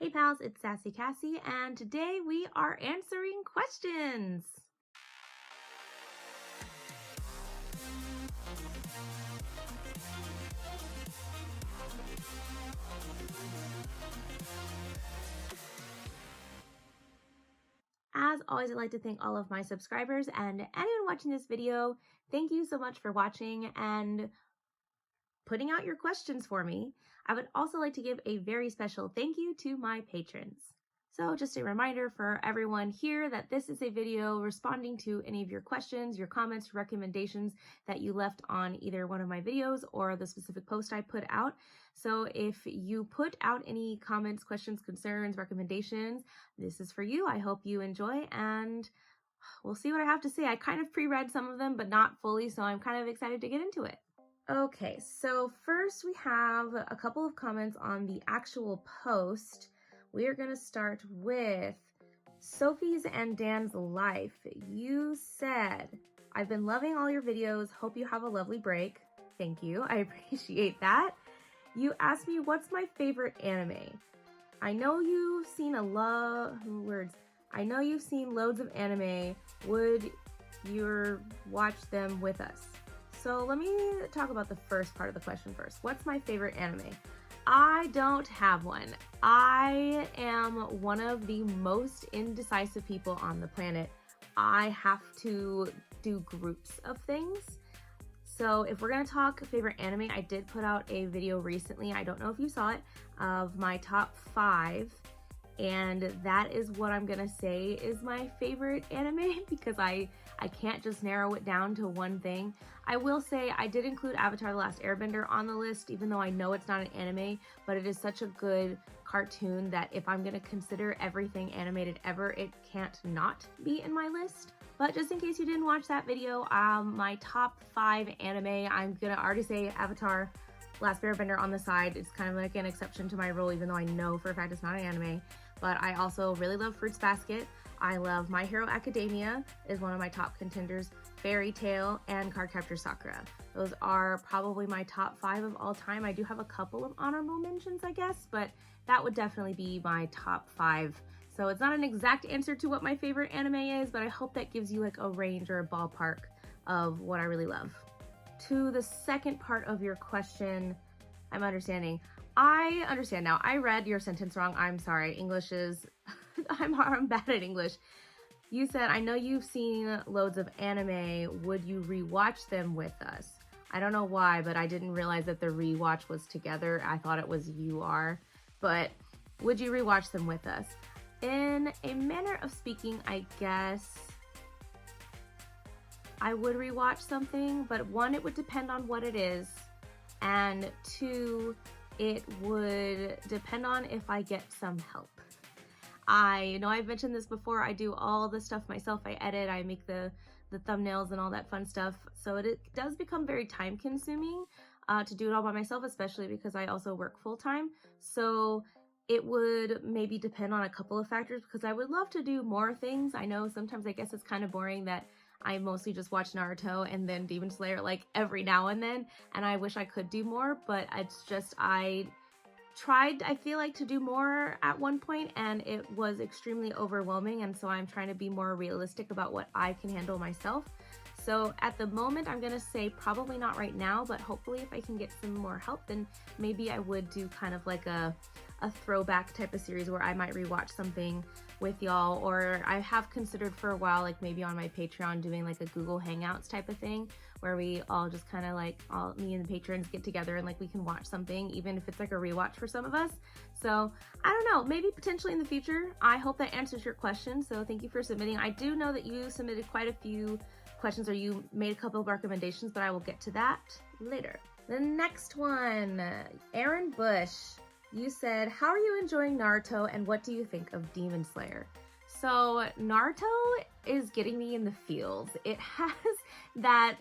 Hey pals, it's Sassy Cassie, and today we are answering questions. As always, I'd like to thank all of my subscribers and anyone watching this video. Thank you so much for watching and putting out your questions for me. I would also like to give a very special thank you to my patrons. So just a reminder for everyone here that this is a video responding to any of your questions, your comments, recommendations that you left on either one of my videos or the specific post I put out. So if you put out any comments, questions, concerns, recommendations, this is for you. I hope you enjoy, and we'll see what I have to say. I kind of pre-read some of them, but not fully, so I'm kind of excited to get into it. Okay, so first we have a couple of comments on the actual post. We're gonna start with Sophie's and Dan's Life. You said, I've been loving all your videos. Hope you have a lovely break. Thank you, I appreciate that. You asked me what's my favorite anime. I know you've seen I know you've seen loads of anime. Would you watch them with us? So let me talk about the first part of the question first. What's my favorite anime? I don't have one. I am one of the most indecisive people on the planet. I have to do groups of things. So if we're gonna talk favorite anime, I did put out a video recently, I don't know if you saw it, of my top 5. And that is what I'm gonna say is my favorite anime because I can't just narrow it down to one thing. I will say I did include Avatar: The Last Airbender on the list, even though I know it's not an anime, but it is such a good cartoon that if I'm gonna consider everything animated ever, it can't not be in my list. But just in case you didn't watch that video, my top 5 anime, I'm gonna already say Avatar: Last Airbender on the side. It's kind of like an exception to my rule, even though I know for a fact it's not an anime. But I also really love Fruits Basket. I love My Hero Academia is one of my top contenders. Fairy Tail and Cardcaptor Sakura. Those are probably my top 5 of all time. I do have a couple of honorable mentions, I guess, but that would definitely be my top 5. So it's not an exact answer to what my favorite anime is, but I hope that gives you like a range or a ballpark of what I really love. To the second part of your question, I'm understanding. I understand now. I read your sentence wrong. I'm sorry. English is, I'm bad at English. You said, I know you've seen loads of anime. Would you rewatch them with us? I don't know why, but I didn't realize that the rewatch was together. I thought it was you are, but would you rewatch them with us? In a manner of speaking, I guess I would rewatch something, but 1, it would depend on what it is, and 2, it would depend on if I get some help. I know I've mentioned this before, I do all the stuff myself. I edit, I make the thumbnails and all that fun stuff, so it does become very time consuming to do it all by myself, especially because I also work full-time. So it would maybe depend on a couple of factors because I would love to do more things. I know sometimes I guess it's kind of boring that I mostly just watch Naruto and then Demon Slayer like every now and then, and I wish I could do more, but it's just I tried, I feel like, to do more at one point and it was extremely overwhelming, and so I'm trying to be more realistic about what I can handle myself. So at the moment, I'm gonna say probably not right now, but hopefully if I can get some more help, then maybe I would do kind of like a throwback type of series where I might rewatch something with y'all, or I have considered for a while, like maybe on my Patreon doing like a Google Hangouts type of thing where we all just kind of like, me and the patrons get together and like we can watch something, even if it's like a rewatch for some of us. So I don't know, maybe potentially in the future. I hope that answers your question. So thank you for submitting. I do know that you submitted quite a few questions, or you made a couple of recommendations, but I will get to that later. The next one, Aaron Bush. You said, how are you enjoying Naruto and what do you think of Demon Slayer? So Naruto is getting me in the feels. It has that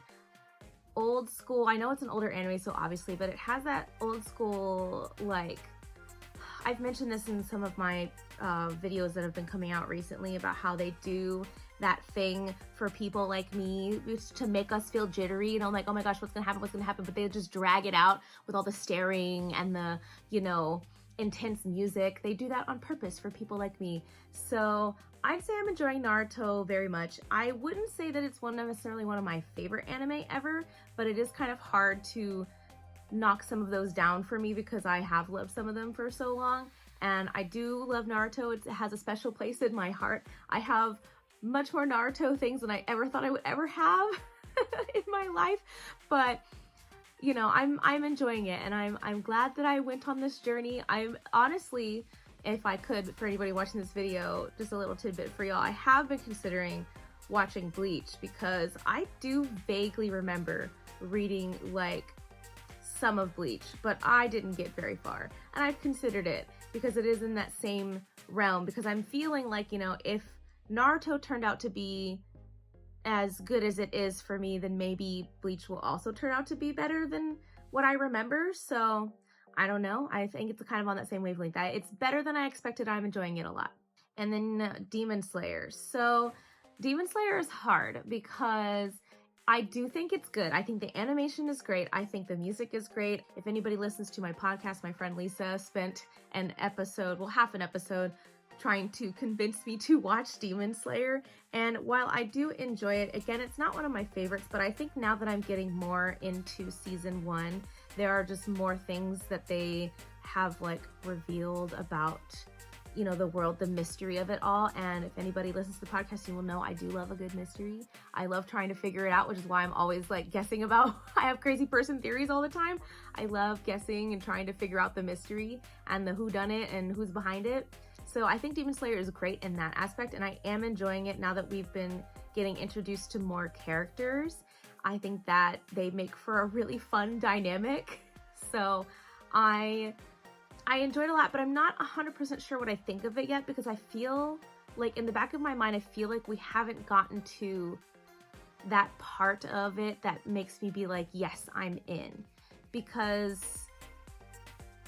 old school, I know it's an older anime, so obviously, but it has that old school, like, I've mentioned this in some of my videos that have been coming out recently about how they do that thing for people like me to make us feel jittery, you know, like, oh my gosh, what's gonna happen, but they just drag it out with all the staring and the, you know, intense music. They do that on purpose for people like me. So I'd say I'm enjoying Naruto very much. I wouldn't say that it's necessarily one of my favorite anime ever, but it is kind of hard to knock some of those down for me because I have loved some of them for so long. And I do love Naruto. It has a special place in my heart. I have much more Naruto things than I ever thought I would ever have in my life. But you know, I'm enjoying it, and I'm glad that I went on this journey. I'm honestly, if I could, for anybody watching this video, just a little tidbit for y'all, I have been considering watching Bleach because I do vaguely remember reading like some of Bleach, but I didn't get very far. And I've considered it because it is in that same realm, because I'm feeling like, you know, if Naruto turned out to be as good as it is for me, then maybe Bleach will also turn out to be better than what I remember. So I don't know. I think it's kind of on that same wavelength. It's better than I expected. I'm enjoying it a lot. And then Demon Slayer. So Demon Slayer is hard because I do think it's good. I think the animation is great. I think the music is great. If anybody listens to my podcast, my friend Lisa spent half an episode trying to convince me to watch Demon Slayer. And while I do enjoy it, again, it's not one of my favorites, but I think now that I'm getting more into season 1, there are just more things that they have like revealed about, you know, the world, the mystery of it all. And if anybody listens to the podcast, you will know I do love a good mystery. I love trying to figure it out, which is why I'm always like guessing about, I have crazy person theories all the time. I love guessing and trying to figure out the mystery and the whodunit and who's behind it. So I think Demon Slayer is great in that aspect, and I am enjoying it now that we've been getting introduced to more characters. I think that they make for a really fun dynamic. So I enjoyed it a lot, but I'm not 100% sure what I think of it yet, because I feel like in the back of my mind, I feel like we haven't gotten to that part of it that makes me be like, yes, I'm in. Because,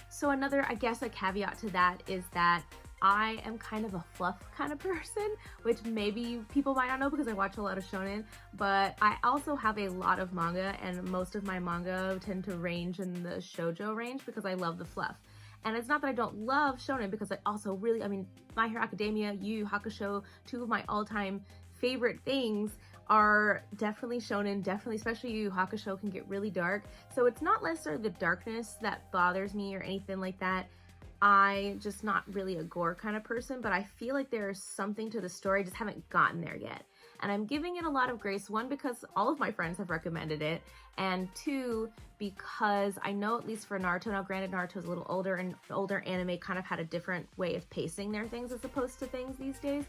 so another, I guess a caveat to that is that I am kind of a fluff kind of person, which maybe people might not know because I watch a lot of shonen, but I also have a lot of manga, and most of my manga tend to range in the shoujo range because I love the fluff. And it's not that I don't love shonen, because I also really, I mean, My Hero Academia, Yu Yu Hakusho, two of my all-time favorite things are definitely shonen, definitely, especially Yu Yu Hakusho can get really dark. So it's not necessarily the darkness that bothers me or anything like that. I just not really a gore kind of person, but I feel like there's something to the story, I just haven't gotten there yet. And I'm giving it a lot of grace, one, because all of my friends have recommended it, and two, because I know at least for Naruto, now granted Naruto's a little older, and older anime kind of had a different way of pacing their things as opposed to things these days,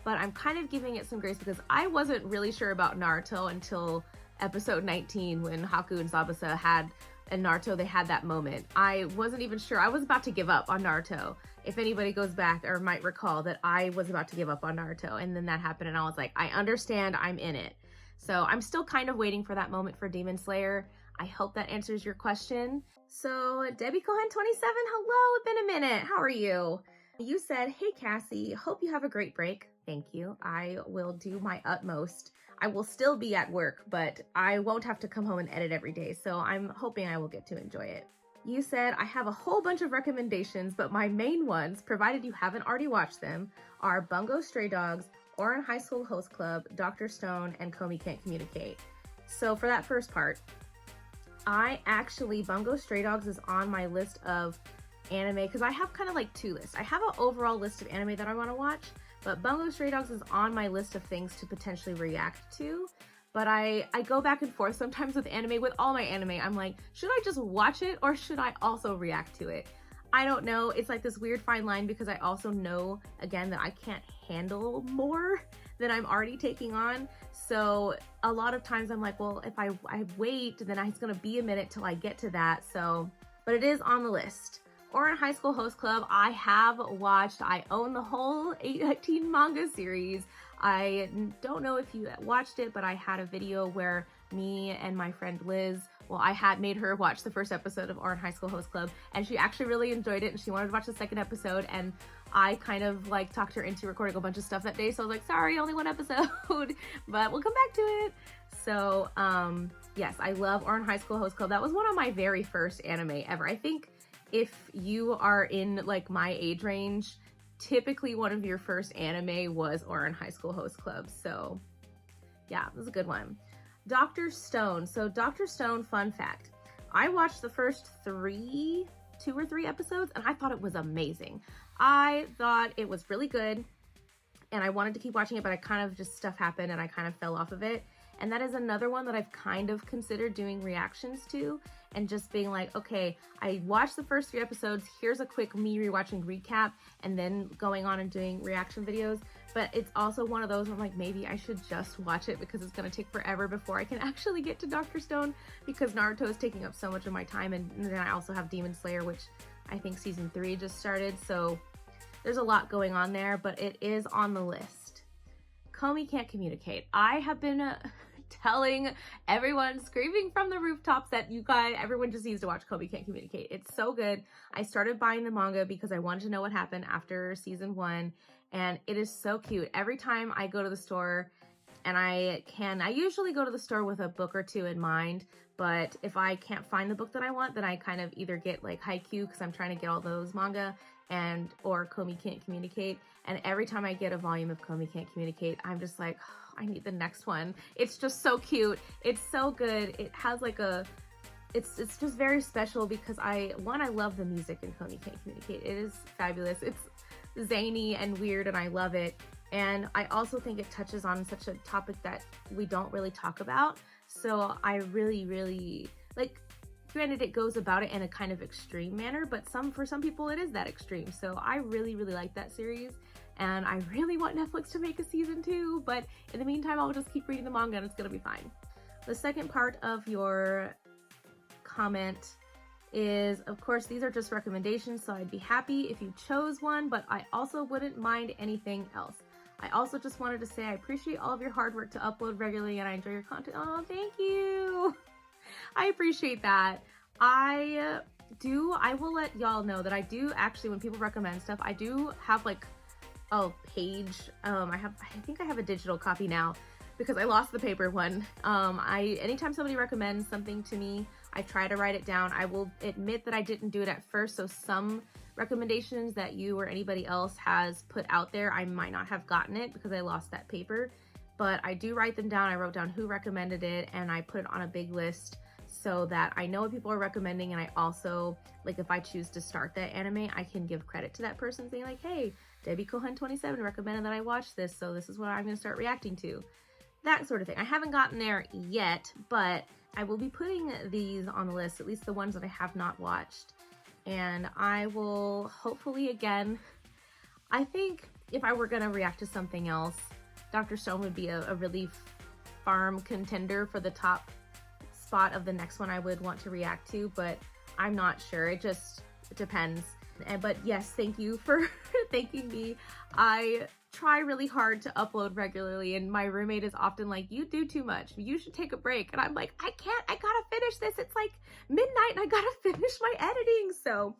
but I'm kind of giving it some grace because I wasn't really sure about Naruto until episode 19 when Haku and Zabuza and Naruto, they had that moment. I wasn't even sure. I was about to give up on Naruto. If anybody goes back or might recall that I was about to give up on Naruto, and then that happened and I was like, I understand, I'm in it. So I'm still kind of waiting for that moment for Demon Slayer. I hope that answers your question. So Debbie Cohen 27, hello, it's been a minute. How are you? You said, hey Cassie, hope you have a great break. Thank you. I will do my utmost. I will still be at work, but I won't have to come home and edit every day, so I'm hoping I will get to enjoy it. You said, I have a whole bunch of recommendations, but my main ones, provided you haven't already watched them, are Bungo Stray Dogs, Ouran High School Host Club, Dr. Stone, and Komi Can't Communicate. So for that first part, Bungo Stray Dogs is on my list of anime, because I have kind of like two lists. I have an overall list of anime that I want to watch, but Bungo Stray Dogs is on my list of things to potentially react to. But I go back and forth sometimes with anime. With all my anime, I'm like, should I just watch it or should I also react to it? I don't know. It's like this weird fine line, because I also know, again, that I can't handle more than I'm already taking on. So a lot of times I'm like, well, if I wait, then it's going to be a minute till I get to that. So, but it is on the list. Ouran High School Host Club, I have watched. I own the whole 18 manga series. I don't know if you watched it, but I had a video where me and my friend Liz, well, I had made her watch the first episode of Ouran High School Host Club, and she actually really enjoyed it, and she wanted to watch the second episode, and I kind of like talked her into recording a bunch of stuff that day, so I was like, sorry, only one episode, but we'll come back to it. So, yes, I love Ouran High School Host Club. That was one of my very first anime ever. I think if you are in like my age range, typically one of your first anime was Ouran High School Host Club. So yeah, it was a good one. Dr. Stone. So Dr. Stone, fun fact, I watched the first two or three episodes and I thought it was amazing. I thought it was really good and I wanted to keep watching it, but I kind of just stuff happened and I kind of fell off of it. And that is another one that I've kind of considered doing reactions to and just being like, okay, I watched the first 3 episodes, here's a quick me rewatching recap, and then going on and doing reaction videos. But it's also one of those where I'm like, maybe I should just watch it because it's gonna take forever before I can actually get to Dr. Stone, because Naruto is taking up so much of my time, and then I also have Demon Slayer, which I think season 3 just started, so there's a lot going on there, but it is on the list. Komi can't communicate. I have been telling everyone, screaming from the rooftops, that you guys, everyone just needs to watch Komi Can't Communicate. It's so good. I started buying the manga because I wanted to know what happened after season 1, and it is so cute. Every time I go to the store, and I usually go to the store with a book or 2 in mind, but if I can't find the book that I want, then I kind of either get like Haikyuu, because I'm trying to get all those manga, or Komi Can't Communicate. And every time I get a volume of Komi Can't Communicate, I'm just like, oh, I need the next one. It's just so cute. It's so good. It has like it's just very special because I love the music in Komi Can't Communicate. It is fabulous. It's zany and weird and I love it. And I also think it touches on such a topic that we don't really talk about. So I really, really like, granted, it goes about it in a kind of extreme manner, but for some people it is that extreme. So I really, really like that series, and I really want Netflix to make a season 2, but in the meantime, I'll just keep reading the manga and it's gonna be fine. The second part of your comment is, of course, these are just recommendations, so I'd be happy if you chose one, but I also wouldn't mind anything else. I also just wanted to say I appreciate all of your hard work to upload regularly and I enjoy your content. Oh, thank you. I appreciate that. I will let y'all know that I do actually, when people recommend stuff, I do have like a page. I think I have a digital copy now because I lost the paper one. Anytime somebody recommends something to me, I try to write it down. I will admit that I didn't do it at first, so some recommendations that you or anybody else has put out there, I might not have gotten it because I lost that paper, but I do write them down. I wrote down who recommended it and I put it on a big list so that I know what people are recommending, and I also, like, if I choose to start that anime, I can give credit to that person saying like, hey, Debbie Cohen 27 recommended that I watch this, so this is what I'm gonna start reacting to. That sort of thing. I haven't gotten there yet, but I will be putting these on the list, at least the ones that I have not watched. And I will hopefully, again, I think if I were gonna react to something else, Dr. Stone would be a really firm contender for the top spot of the next one I would want to react to, but I'm not sure. It depends. But yes, thank you for thanking me. I try really hard to upload regularly, and my roommate is often like, you do too much, you should take a break, and I'm like, I can't, I gotta finish this. It's like midnight and I gotta finish my editing. So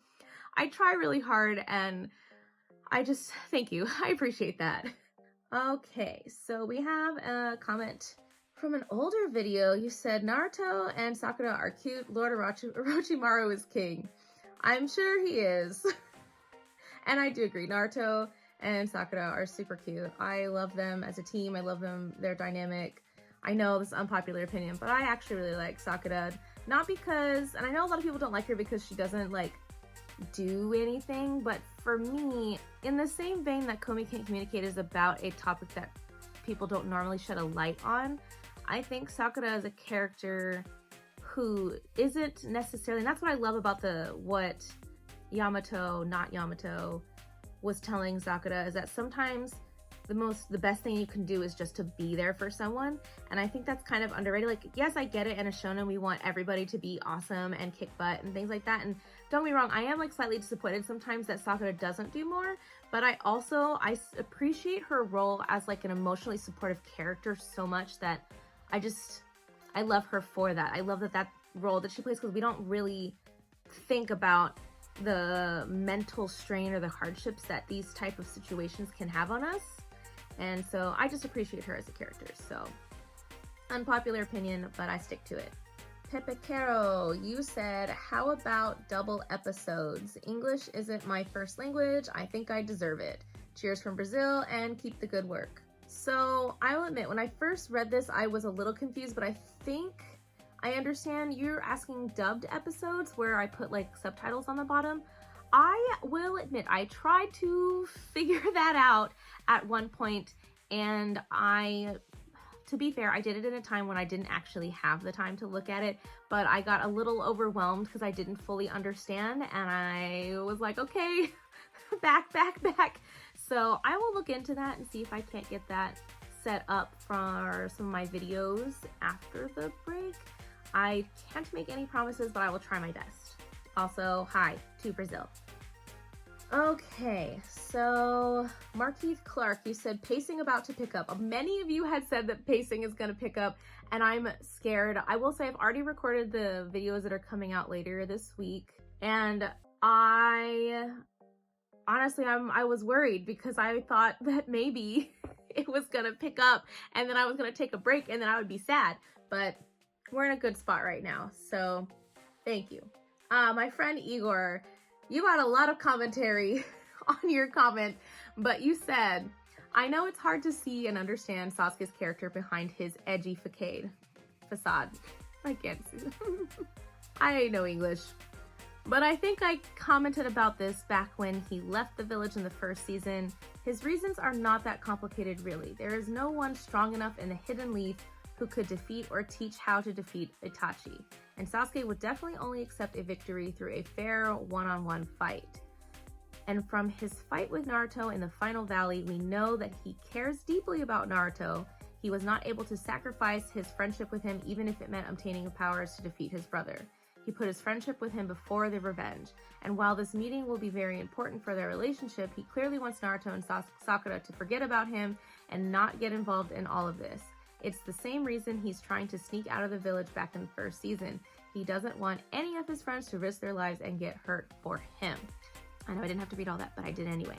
I try really hard, and I just thank you. I appreciate that. Okay, so we have a comment from an older video. You said Naruto and Sakura are cute. Lord Orochimaru is king. I'm sure he is. And I do agree. Naruto and Sakura are super cute. I love them as a team. I love them. They're dynamic. I know this is an unpopular opinion, but I actually really like Sakura. Not because, and I know a lot of people don't like her because she doesn't like do anything, but for me, in the same vein that Komi Can't Communicate is about a topic that people don't normally shed a light on, I think Sakura is a character who isn't necessarily, and that's what I love about what Yamato, not Yamato, was telling Sakura, is that sometimes the best thing you can do is just to be there for someone. And I think that's kind of underrated. Like, yes, I get it, in a shonen we want everybody to be awesome and kick butt and things like that, and don't get me wrong, I am like slightly disappointed sometimes that Sakura doesn't do more, but I appreciate her role as like an emotionally supportive character so much that I love her for that. I love that role that she plays, because we don't really think about the mental strain or the hardships that these type of situations can have on us. And so I just appreciate her as a character. So unpopular opinion, but I stick to it. Pepecaro, you said, how about double episodes? English isn't my first language. I think I deserve it. Cheers from Brazil and keep the good work. So I will admit, when I first read this, I was a little confused, but I think I understand you're asking dubbed episodes where I put like subtitles on the bottom. I will admit, I tried to figure that out at one point, and to be fair, I did it in a time when I didn't actually have the time to look at it, but I got a little overwhelmed because I didn't fully understand, and I was like, okay, back. So I will look into that and see if I can't get that set up for some of my videos after the break. I can't make any promises, but I will try my best. Also, hi to Brazil. Okay, so Markeith Clark, you said pacing about to pick up. Many of you had said that pacing is going to pick up, and I'm scared. I will say I've already recorded the videos that are coming out later this week, and I was worried because I thought that maybe it was going to pick up and then I was going to take a break and then I would be sad, but we're in a good spot right now, so thank you. My friend Igor, you got a lot of commentary on your comment, but you said, I know it's hard to see and understand Sasuke's character behind his edgy facade. I can't see. I know English. But I think I commented about this back when he left the village in the first season. His reasons are not that complicated, really. There is no one strong enough in the Hidden Leaf who could defeat or teach how to defeat Itachi. And Sasuke would definitely only accept a victory through a fair one-on-one fight. And from his fight with Naruto in the final valley, we know that he cares deeply about Naruto. He was not able to sacrifice his friendship with him, even if it meant obtaining the powers to defeat his brother. He put his friendship with him before the revenge. And while this meeting will be very important for their relationship, he clearly wants Naruto and Sakura to forget about him and not get involved in all of this. It's the same reason he's trying to sneak out of the village back in the first season. He doesn't want any of his friends to risk their lives and get hurt for him. I know I didn't have to read all that, but I did anyway.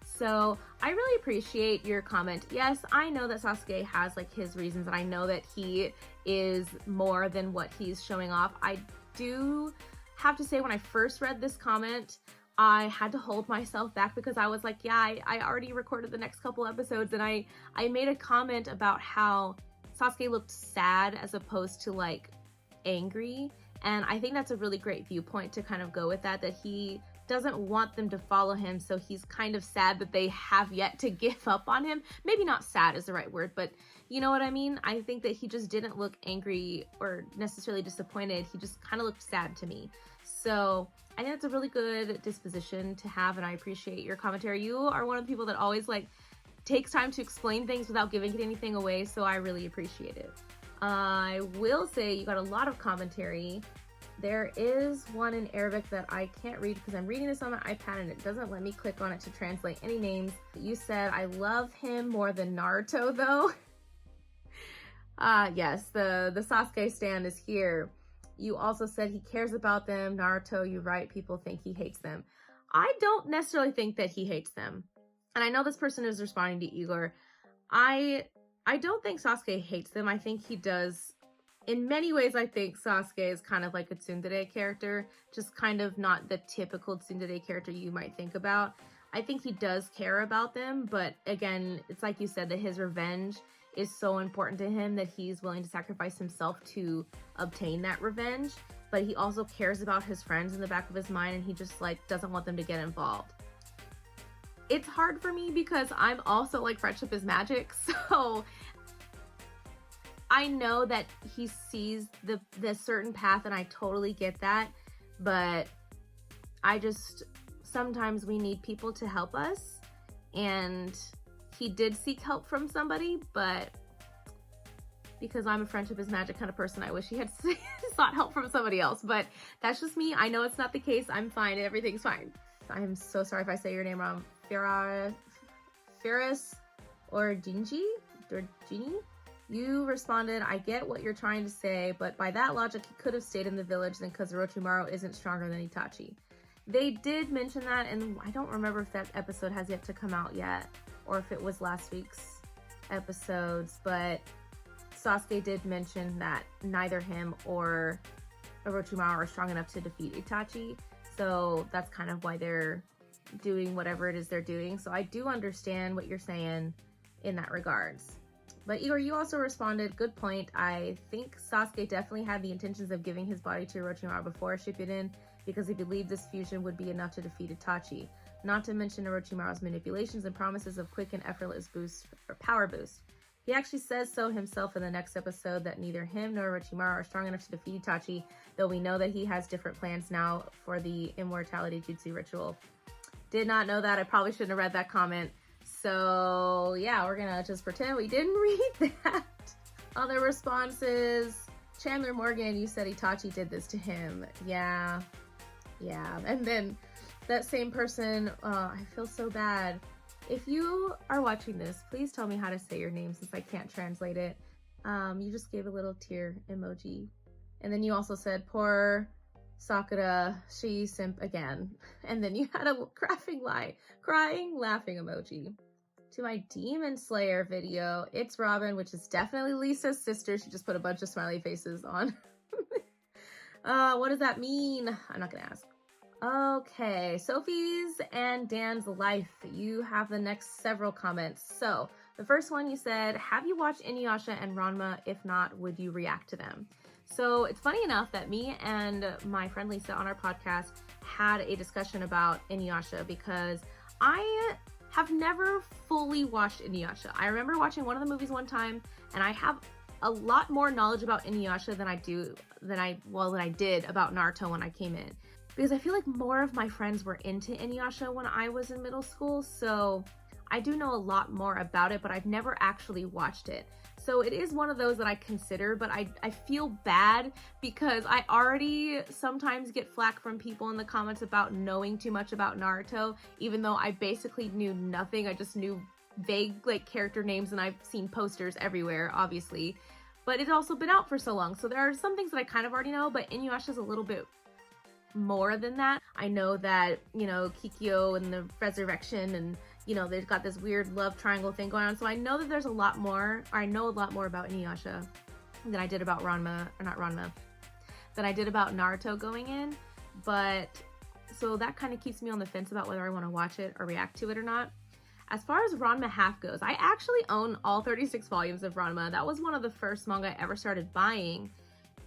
So I really appreciate your comment. Yes, I know that Sasuke has like his reasons, and I know that he is more than what he's showing off. I do have to say, when I first read this comment, I had to hold myself back because I was like, yeah, I already recorded the next couple episodes, and I made a comment about how Sasuke looked sad as opposed to like angry. And I think that's a really great viewpoint to kind of go with that he doesn't want them to follow him, so he's kind of sad that they have yet to give up on him. Maybe not sad is the right word, but you know what I mean? I think that he just didn't look angry or necessarily disappointed. He just kind of looked sad to me. So I think it's a really good disposition to have, and I appreciate your commentary. You are one of the people that always like takes time to explain things without giving anything away, so I really appreciate it. I will say you got a lot of commentary. There is one in Arabic that I can't read because I'm reading this on my iPad and it doesn't let me click on it to translate any names. You said, I love him more than Naruto though. Yes, the Sasuke stan is here. You also said he cares about them. Naruto, you're right, people think he hates them. I don't necessarily think that he hates them. And I know this person is responding to Igor. I don't think Sasuke hates them. I think he does. In many ways, I think Sasuke is kind of like a tsundere character, just kind of not the typical tsundere character you might think about. I think he does care about them, but again, it's like you said, that his revenge is so important to him that he's willing to sacrifice himself to obtain that revenge, but he also cares about his friends in the back of his mind, and he just like doesn't want them to get involved. It's hard for me because I'm also like friendship is magic, so I know that he sees the certain path, and I totally get that, but I just, sometimes we need people to help us, and he did seek help from somebody, but because I'm a friendship is magic kind of person, I wish he had sought help from somebody else, but that's just me. I know it's not the case. I'm fine. Everything's fine. I'm so sorry if I say your name wrong. Ferris or Ginji? You responded, I get what you're trying to say, but by that logic, he could have stayed in the village then because Orochimaru isn't stronger than Itachi. They did mention that, and I don't remember if that episode has yet to come out yet, or if it was last week's episodes, but Sasuke did mention that neither him or Orochimaru are strong enough to defeat Itachi. So that's kind of why they're doing whatever it is they're doing. So I do understand what you're saying in that regards. But Igor, you also responded, good point. I think Sasuke definitely had the intentions of giving his body to Orochimaru before Shippuden because he believed this fusion would be enough to defeat Itachi. Not to mention Orochimaru's manipulations and promises of quick and effortless boost or power boost. He actually says so himself in the next episode that neither him nor Orochimaru are strong enough to defeat Itachi, though we know that he has different plans now for the immortality jutsu ritual. Did not know that. I probably shouldn't have read that comment. So yeah, we're gonna just pretend we didn't read that. Other responses. Chandler Morgan, you said Itachi did this to him. Yeah. And then that same person, I feel so bad. If you are watching this, please tell me how to say your name since I can't translate it. You just gave a little tear emoji. And then you also said, poor Sakura, she simp again. And then you had a crying, laughing emoji. To my Demon Slayer video, it's Robin, which is definitely Lisa's sister. She just put a bunch of smiley faces on. What does that mean? I'm not gonna ask. Okay, Sophie's and Dan's life. You have the next several comments. So the first one you said, have you watched Inuyasha and Ranma? If not, would you react to them? So it's funny enough that me and my friend Lisa on our podcast had a discussion about Inuyasha because I have never fully watched Inuyasha. I remember watching one of the movies one time, and I have a lot more knowledge about Inuyasha than I did about Naruto when I came in. Because I feel like more of my friends were into Inuyasha when I was in middle school, so I do know a lot more about it, but I've never actually watched it. So it is one of those that I consider, but I feel bad because I already sometimes get flack from people in the comments about knowing too much about Naruto, even though I basically knew nothing. I just knew vague character names, and I've seen posters everywhere, obviously. But it's also been out for so long, so there are some things that I kind of already know, but Inuyasha's a little bit more than that. I know that, Kikyo and the resurrection and, they've got this weird love triangle thing going on. So I know that there's a lot more, or I know a lot more about Inuyasha than I did about than I did about Naruto going in. But, so that kind of keeps me on the fence about whether I want to watch it or react to it or not. As far as Ranma Half goes, I actually own all 36 volumes of Ranma. That was one of the first manga I ever started buying.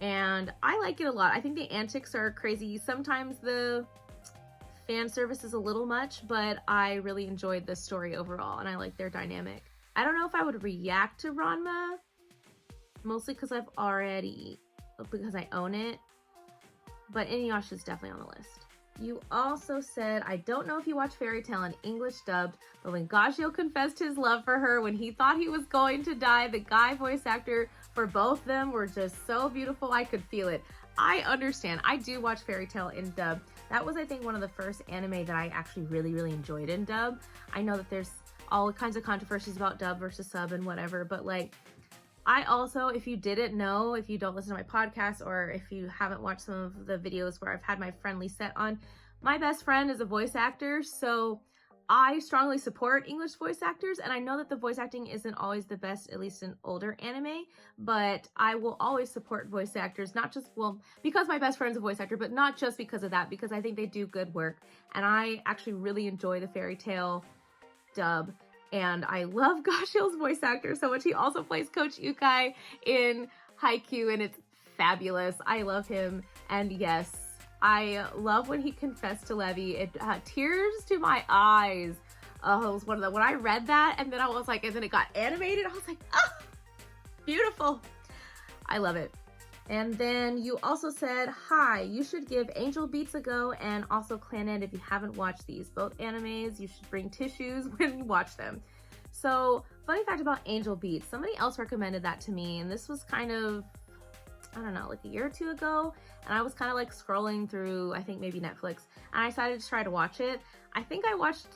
And I like it a lot. I think the antics are crazy. Sometimes the fan service is a little much, but I really enjoyed the story overall, and I like their dynamic. I don't know if I would react to Ranma, mostly because I own it, but Inuyasha is definitely on the list. You also said, I don't know if you watch Fairy Tail in English dubbed, but when Gashio confessed his love for her when he thought he was going to die, the guy voice actor for both of them were just so beautiful. I could feel it. I understand. I do watch Fairy Tail in dub. That was, I think, one of the first anime that I actually really enjoyed in dub. I know that there's all kinds of controversies about dub versus sub and whatever, but I also, if you didn't know, if you don't listen to my podcast, or if you haven't watched some of the videos where I've had my friend Lisette on, my best friend is a voice actor, so I strongly support English voice actors, and I know that the voice acting isn't always the best, at least in older anime, but I will always support voice actors, not just, because my best friend's a voice actor, but not just because of that, because I think they do good work, and I actually really enjoy the Fairy Tail dub. And I love Gashio's voice actor so much. He also plays Coach Ukai in Haikyuu, and it's fabulous. I love him. And yes, I love when he confessed to Levi. It tears to my eyes. Oh, it was one of when I read that, and then I was like, and then it got animated. I was like, oh, beautiful. I love it. And then you also said, hi, you should give Angel Beats a go, and also Clan End if you haven't watched these. Both animes, you should bring tissues when you watch them. So, funny fact about Angel Beats, somebody else recommended that to me, and this was kind of, I don't know, a year or two ago, and I was kind of scrolling through, I think maybe Netflix, and I decided to try to watch it. I think I watched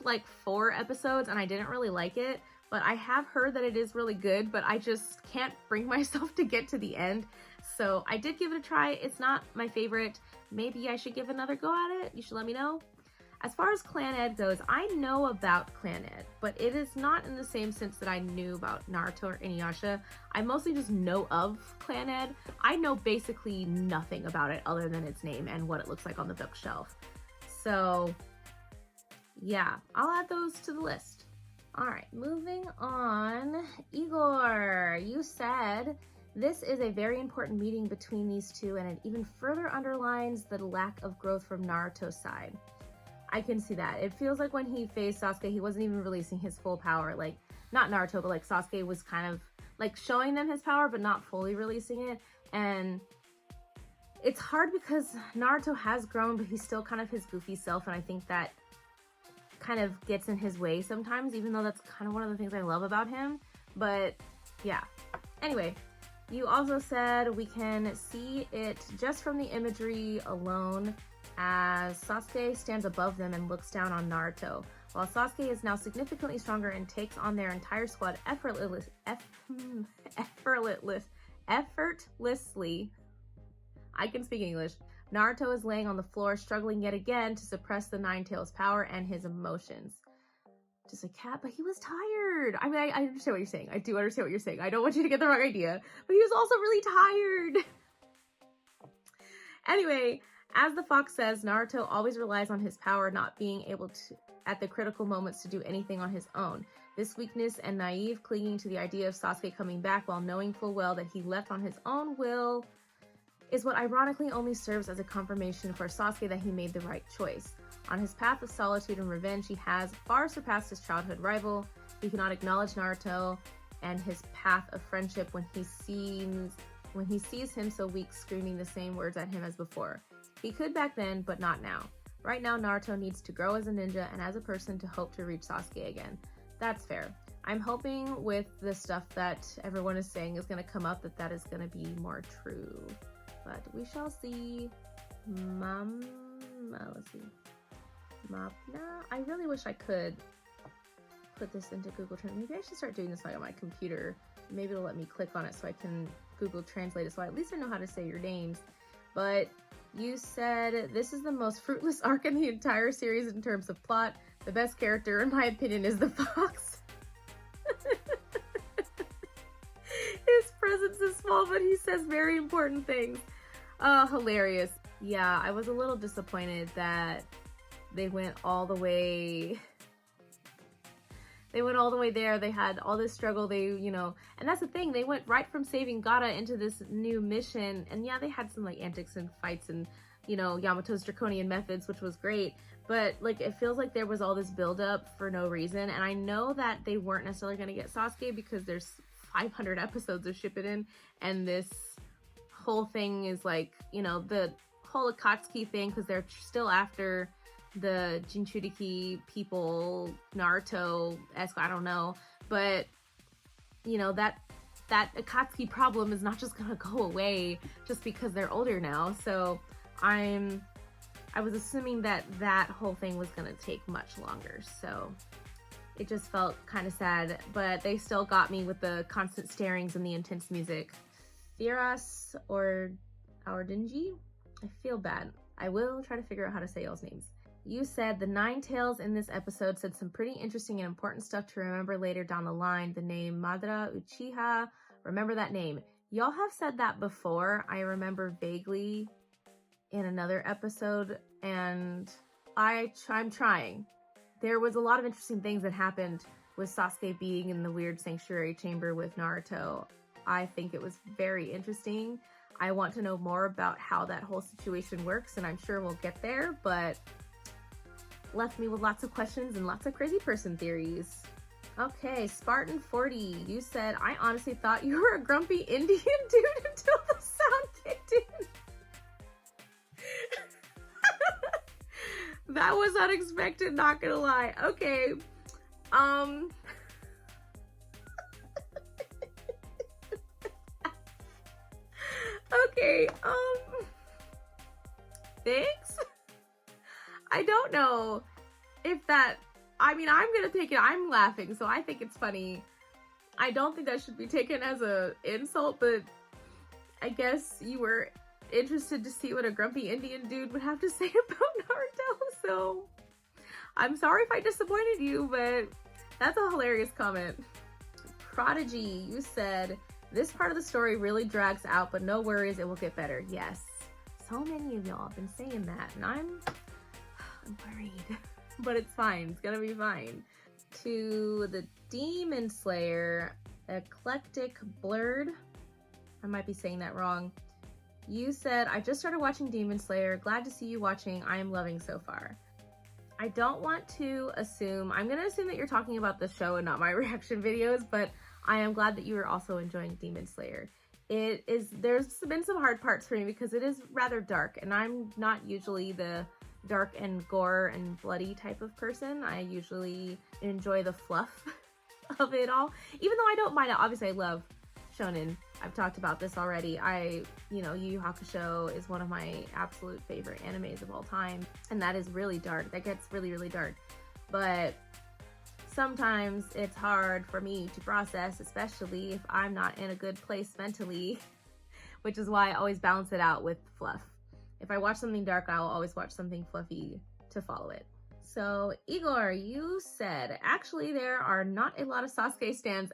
4 episodes, and I didn't really like it, but I have heard that it is really good, but I just can't bring myself to get to the end. So I did give it a try. It's not my favorite. Maybe I should give another go at it. You should let me know. As far as Clan Ed goes, I know about Clan Ed, but it is not in the same sense that I knew about Naruto or Inuyasha. I mostly just know of Clan Ed. I know basically nothing about it other than its name and what it looks like on the bookshelf. So yeah, I'll add those to the list. All right, moving on. Igor, you said this is a very important meeting between these two, and it even further underlines the lack of growth from Naruto's side. I can see that. It feels like when he faced Sasuke, he wasn't even releasing his full power. Like, not Naruto, but like Sasuke was kind of like showing them his power, but not fully releasing it. And it's hard because Naruto has grown, but he's still kind of his goofy self. And I think that kind of gets in his way sometimes, even though that's kind of one of the things I love about him. But yeah. Anyway, you also said we can see it just from the imagery alone, as Sasuke stands above them and looks down on Naruto. While Sasuke is now significantly stronger and takes on their entire squad effortlessly, I can speak English. Naruto is laying on the floor, struggling yet again to suppress the Nine Tails' power and his emotions. Just a cat, but he was tired. I mean, I understand what you're saying. I do understand what you're saying. I don't want you to get the wrong idea, but he was also really tired. Anyway, as the fox says, Naruto always relies on his power, not being able to, at the critical moments, to do anything on his own. This weakness and naive clinging to the idea of Sasuke coming back while knowing full well that he left on his own will is what ironically only serves as a confirmation for Sasuke that he made the right choice. On his path of solitude and revenge, he has far surpassed his childhood rival. He cannot acknowledge Naruto and his path of friendship when he sees him so weak, screaming the same words at him as before. He could back then, but not now. Right now, Naruto needs to grow as a ninja and as a person to hope to reach Sasuke again. That's fair. I'm hoping with the stuff that everyone is saying is going to come up that is going to be more true. But we shall see. Let's see. Mapna? I really wish I could put this into Google Translate. Maybe I should start doing this on my computer. Maybe it'll let me click on it so I can Google Translate it, so at least I know how to say your names. But you said this is the most fruitless arc in the entire series in terms of plot. The best character, in my opinion, is the fox. His presence is small, but he says very important things. Hilarious. Yeah, I was a little disappointed that they went all the way. They went all the way there. They had all this struggle. And that's the thing. They went right from saving Gaara into this new mission. And yeah, they had some like antics and fights and, Yamato's draconian methods, which was great. But like, it feels like there was all this buildup for no reason. And I know that they weren't necessarily going to get Sasuke because there's 500 episodes of Shippuden. And this whole thing is like, the whole Akatsuki thing, because they're still after the Jinchuriki people, Naruto-esque, I don't know, but that Akatsuki problem is not just gonna go away just because they're older now. So I was assuming that whole thing was gonna take much longer, so it just felt kind of sad, but they still got me with the constant starings and the intense music. Firas or Dingy? I feel bad. I will try to figure out how to say y'all's names. You said the Nine Tails in this episode said some pretty interesting and important stuff to remember later down the line. The name Madara Uchiha, remember that name. Y'all have said that before. I remember vaguely in another episode, and I'm trying. There was a lot of interesting things that happened with Sasuke being in the weird sanctuary chamber with Naruto. I think it was very interesting. I want to know more about how that whole situation works, and I'm sure we'll get there, but left me with lots of questions and lots of crazy person theories. Okay, Spartan40, you said, I honestly thought you were a grumpy Indian dude until the sound kicked in. That was unexpected, not gonna lie. Okay, okay, thanks? I don't know if that, I'm gonna take it, I'm laughing, so I think it's funny. I don't think that should be taken as an insult, but I guess you were interested to see what a grumpy Indian dude would have to say about Naruto, so I'm sorry if I disappointed you, but that's a hilarious comment. Prodigy, you said, this part of the story really drags out, but no worries, it will get better. Yes, so many of y'all have been saying that, and I'm worried, but it's fine. It's gonna be fine. To the Demon Slayer, Eclectic Blurred, I might be saying that wrong. You said, I just started watching Demon Slayer. Glad to see you watching. I am loving so far. I don't want to assume, I'm gonna assume that you're talking about the show and not my reaction videos, but I am glad that you are also enjoying Demon Slayer. There's been some hard parts for me because it is rather dark, and I'm not usually the dark and gore and bloody type of person. I usually enjoy the fluff of it all, even though I don't mind it. Obviously, I love shonen. I've talked about this already. Yu Yu Hakusho is one of my absolute favorite animes of all time, and that is really dark. That gets really, really dark. But sometimes it's hard for me to process, especially if I'm not in a good place mentally, which is why I always balance it out with fluff. If I watch something dark, I'll always watch something fluffy to follow it. So Igor, you said, actually there are not a lot of Sasuke stans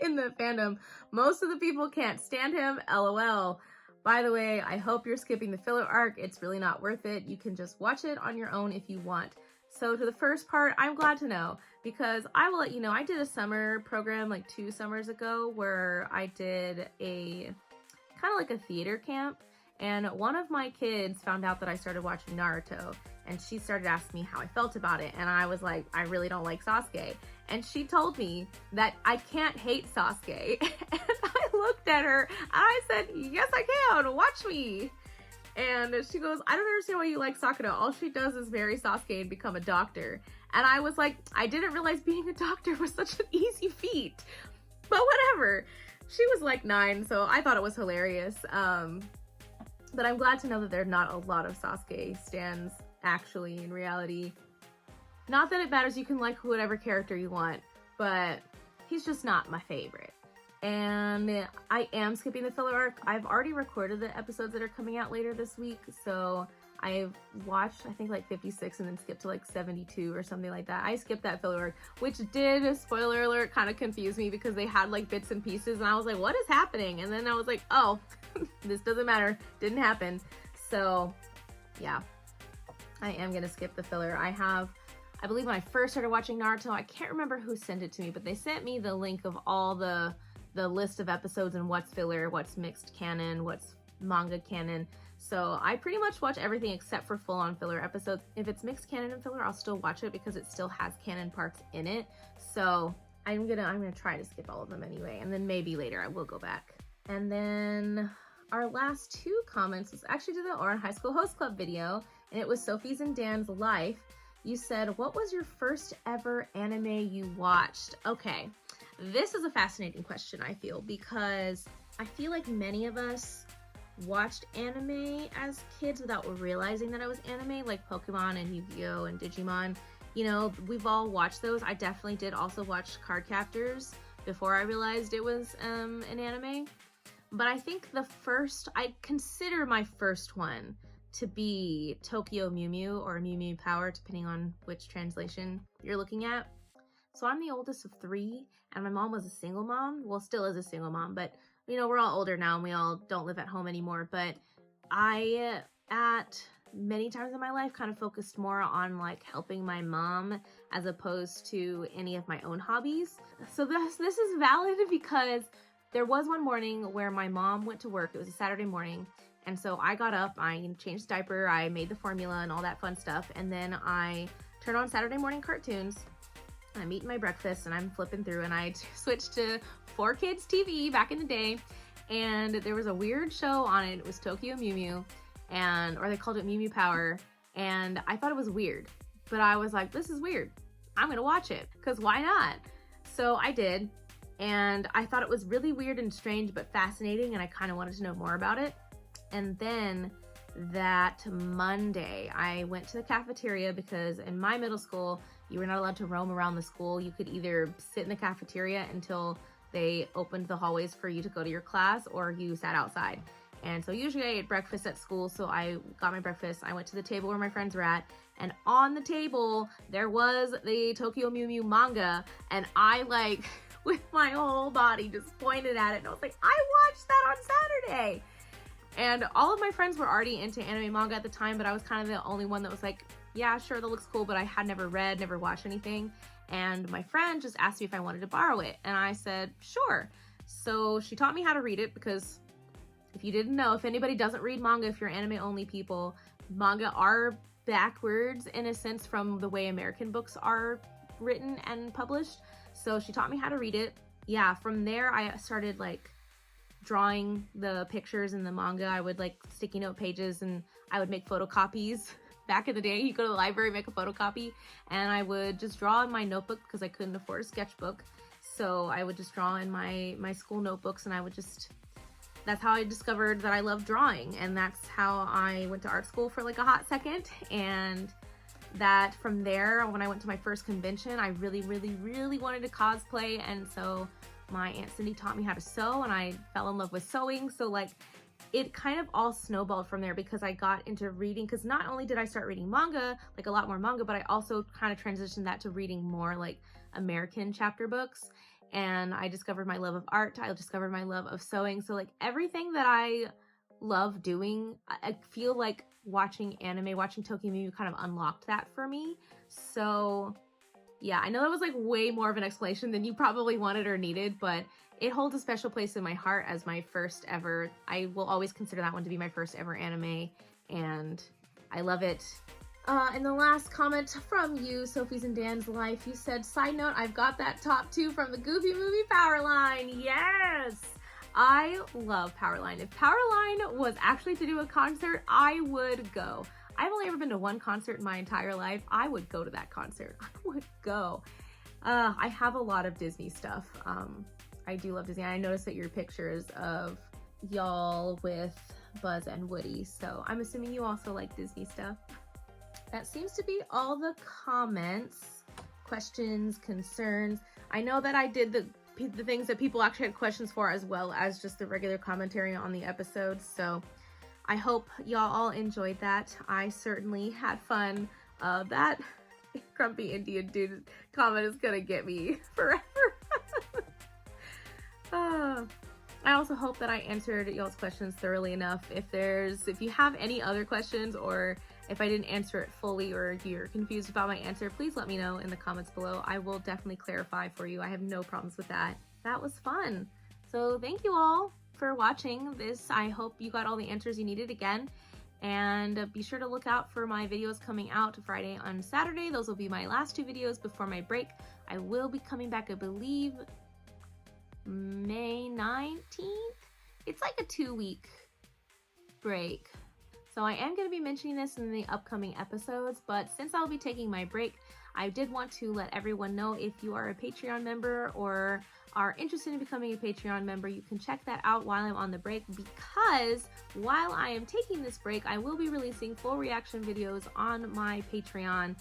in the fandom. Most of the people can't stand him, LOL. By the way, I hope you're skipping the filler arc. It's really not worth it. You can just watch it on your own if you want. So to the first part, I'm glad to know, because I will let you know, I did a summer program like 2 summers ago where I did a kind of like a theater camp. And one of my kids found out that I started watching Naruto, and she started asking me how I felt about it. And I was like, I really don't like Sasuke. And she told me that I can't hate Sasuke. And I looked at her and I said, yes, I can, watch me. And she goes, I don't understand why you like Sakura. All she does is marry Sasuke and become a doctor. And I was like, I didn't realize being a doctor was such an easy feat. But whatever. She was like 9, so I thought it was hilarious. But I'm glad to know that there are not a lot of Sasuke stans actually in reality. Not that it matters, you can like whatever character you want, but he's just not my favorite. And I am skipping the filler arc. I've already recorded the episodes that are coming out later this week, so I've watched, I think, like 56 and then skipped to like 72 or something like that. I skipped that filler arc, which did, spoiler alert, kind of confuse me because they had like bits and pieces and I was like, what is happening? And then I was like, oh, this doesn't matter, didn't happen. So yeah, I am gonna skip the filler. I believe when I first started watching Naruto, I can't remember who sent it to me, but they sent me the link of all the list of episodes and what's filler, what's mixed canon, what's manga canon. So I pretty much watch everything except for full-on filler episodes. If it's mixed canon and filler, I'll still watch it because it still has canon parts in it. So I'm gonna try to skip all of them anyway, and then maybe later I will go back. And then our last 2 comments was actually to the Oran High School Host Club video, and it was Sophie's and Dan's life. You said, what was your first ever anime you watched? Okay, this is a fascinating question, I feel, because I feel like many of us watched anime as kids without realizing that it was anime, like Pokemon and Yu-Gi-Oh! And Digimon. You know, we've all watched those. I definitely did also watch Card Captors before I realized it was an anime. But I think I consider my first one to be Tokyo Mew Mew or Mew Mew Power, depending on which translation you're looking at. So I'm the oldest of 3, and my mom was a single mom. Well, still is a single mom, but you know, we're all older now and we all don't live at home anymore. But I, at many times in my life, kind of focused more on like helping my mom as opposed to any of my own hobbies. So this is valid because there was one morning where my mom went to work. It was a Saturday morning. And so I got up, I changed the diaper, I made the formula and all that fun stuff. And then I turned on Saturday morning cartoons. I'm eating my breakfast and I'm flipping through, and I switched to 4Kids TV back in the day. And there was a weird show on it. It was Tokyo Mew Mew, or they called it Mew Mew Power. And I thought it was weird, but I was like, this is weird. I'm gonna watch it, because why not? So I did. And I thought it was really weird and strange, but fascinating. And I kind of wanted to know more about it. And then that Monday, I went to the cafeteria because in my middle school, you were not allowed to roam around the school. You could either sit in the cafeteria until they opened the hallways for you to go to your class, or you sat outside. And so usually I ate breakfast at school, so I got my breakfast. I went to the table where my friends were at, and on the table there was the Tokyo Mew Mew manga, and I like with my whole body just pointed at it, and I was like, I watched that on Saturday. And all of my friends were already into anime manga at the time, but I was kind of the only one that was like, yeah, sure, that looks cool, but I had never read, never watched anything. And my friend just asked me if I wanted to borrow it, and I said, sure. So she taught me how to read it, because if you didn't know, if anybody doesn't read manga, if you're anime only people, manga are backwards in a sense from the way American books are written and published. So she taught me how to read it. Yeah, from there I started like drawing the pictures in the manga. I would like sticky note pages, and I would make photocopies. Back in the day, you go to the library, make a photocopy, and I would just draw in my notebook because I couldn't afford a sketchbook. So I would just draw in my school notebooks, and I would just, that's how I discovered that I love drawing. And that's how I went to art school for like a hot second. And that from there, when I went to my first convention, I really wanted to cosplay. And so my Aunt Cindy taught me how to sew, and I fell in love with sewing. So like it kind of all snowballed from there, because I got into reading, because not only did I start reading manga, like a lot more manga, but I also kind of transitioned that to reading more like American chapter books. And I discovered my love of art. I discovered my love of sewing. So like everything that I love doing, I feel like watching anime, watching Tokyo Mew kind of unlocked that for me. So yeah, I know that was like way more of an explanation than you probably wanted or needed, but it holds a special place in my heart as my first ever. I will always consider that one to be my first ever anime, and I love it. And the last comment from you, Sophie's and Dan's Life, you said, side note, I've got that top 2 from the Goofy Movie Powerline. Yes! I love Powerline. If Powerline was actually to do a concert, I would go. I've only ever been to one concert in my entire life. I would go to that concert. I would go. I have a lot of Disney stuff. I do love Disney. I noticed that your pictures of y'all with Buzz and Woody, so I'm assuming you also like Disney stuff. That seems to be all the comments, questions, concerns. I know that I did the things that people actually had questions for, as well as just the regular commentary on the episodes. So I hope y'all all enjoyed that. I certainly had fun. That grumpy Indian dude comment is gonna get me forever. I also hope that I answered y'all's questions thoroughly enough. If you have any other questions, or if I didn't answer it fully, or if you're confused about my answer, please let me know in the comments below. I will definitely clarify for you. I have no problems with that. That was fun. So thank you all for watching this. I hope you got all the answers you needed again. And be sure to look out for my videos coming out Friday and Saturday. Those will be my last 2 videos before my break. I will be coming back, I believe, May 19th. It's like a 2-week break. So I am going to be mentioning this in the upcoming episodes, but since I'll be taking my break, I did want to let everyone know, if you are a Patreon member or are interested in becoming a Patreon member, you can check that out while I'm on the break, because while I am taking this break, I will be releasing full reaction videos on my Patreon.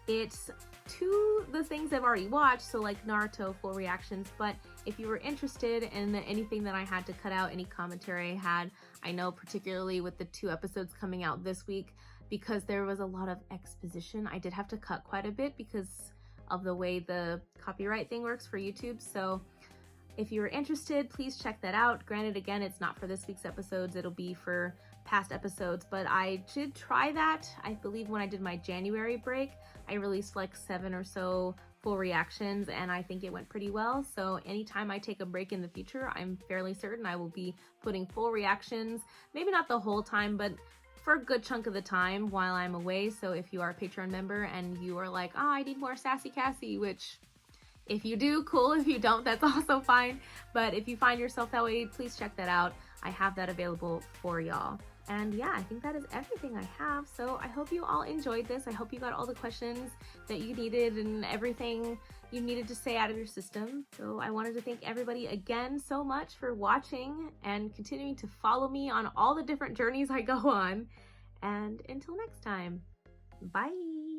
It's to the things I've already watched, so like Naruto full reactions, but if you were interested in anything that I had to cut out, any commentary I had, I know particularly with the 2 episodes coming out this week, because there was a lot of exposition, I did have to cut quite a bit because of the way the copyright thing works for YouTube. So if you were interested, please check that out. Granted, again, it's not for this week's episodes, it'll be for past episodes, but I did try that. I believe when I did my January break, I released like 7 or so full reactions, and I think it went pretty well. So anytime I take a break in the future, I'm fairly certain I will be putting full reactions, maybe not the whole time, but for a good chunk of the time while I'm away. So if you are a Patreon member and you are like, oh, I need more Sassy Cassie, which if you do, cool. If you don't, that's also fine. But if you find yourself that way, please check that out. I have that available for y'all. And yeah, I think that is everything I have. So I hope you all enjoyed this. I hope you got all the questions that you needed and everything you needed to say out of your system. So I wanted to thank everybody again so much for watching and continuing to follow me on all the different journeys I go on. And until next time, bye.